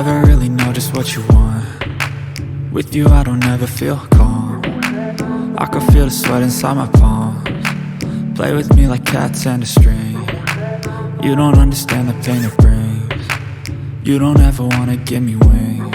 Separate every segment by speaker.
Speaker 1: never really know just what you want. With you I don't ever feel calm. I can feel the sweat inside my palms. Play with me like cats and a string. You don't understand the pain it brings. You don't ever wanna give me wings.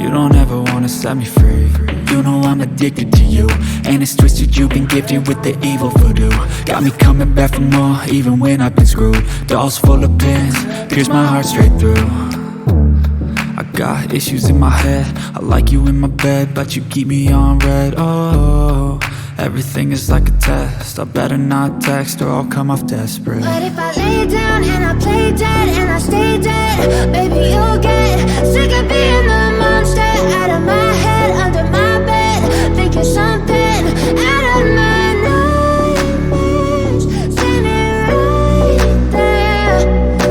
Speaker 1: You don't ever wanna set me free. You know I'm addicted to you, and it's twisted, you've been gifted with the evil voodoo. Got me coming back for more, even when I've been screwed. Dolls full of pins, pierce my heart straight through. I got issues in my head, I like you in my bed, but you keep me on red. Oh, everything is like a test, I better not text or I'll come off desperate.
Speaker 2: But if I lay down and I play dead and I stay dead, baby you'll get sick of being the monster out of my head, under my bed, thinking something out of my nightmares, standing right there.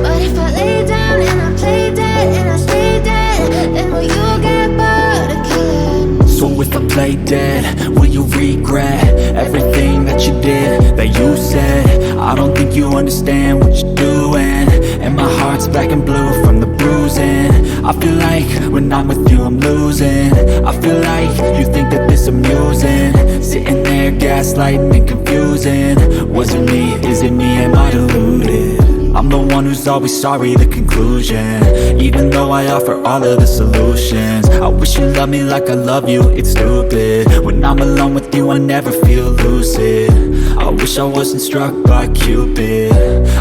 Speaker 2: But if I lay down and I play dead and I stay dead, then will you get bored of killing?
Speaker 1: So if I play dead, will you regret everything that you did, that you said? I don't think you understand what you're doing, and my heart's black and blue from the bruising. I feel like when I'm with you I'm losing. I feel like you think that this amusing, sitting there gaslighting and confusing. Was it me? Is it me? Am I deluded? I'm the one who's always sorry, the conclusion, even though I offer all of the solutions. I wish you loved me like I love you, it's stupid. When I'm alone with you I never feel lucid. I wish I wasn't struck by Cupid.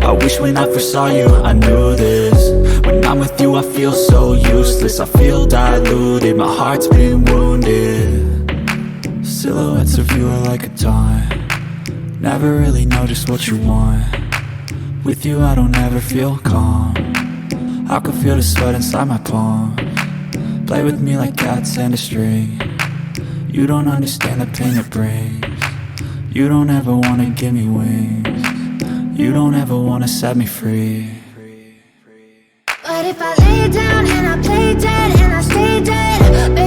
Speaker 1: I wish when I first saw you I knew this. When I'm with you I feel so useless, I feel diluted, my heart's been wounded. Silhouettes of you are like a taunt, never really know just what you want. With you I don't ever feel calm, I can feel the sweat inside my palms. Play with me like cats and a string. You don't understand the pain it brings. You don't ever wanna give me wings. You don't ever wanna set me free.
Speaker 2: But if I lay down and I play dead and I stay dead, baby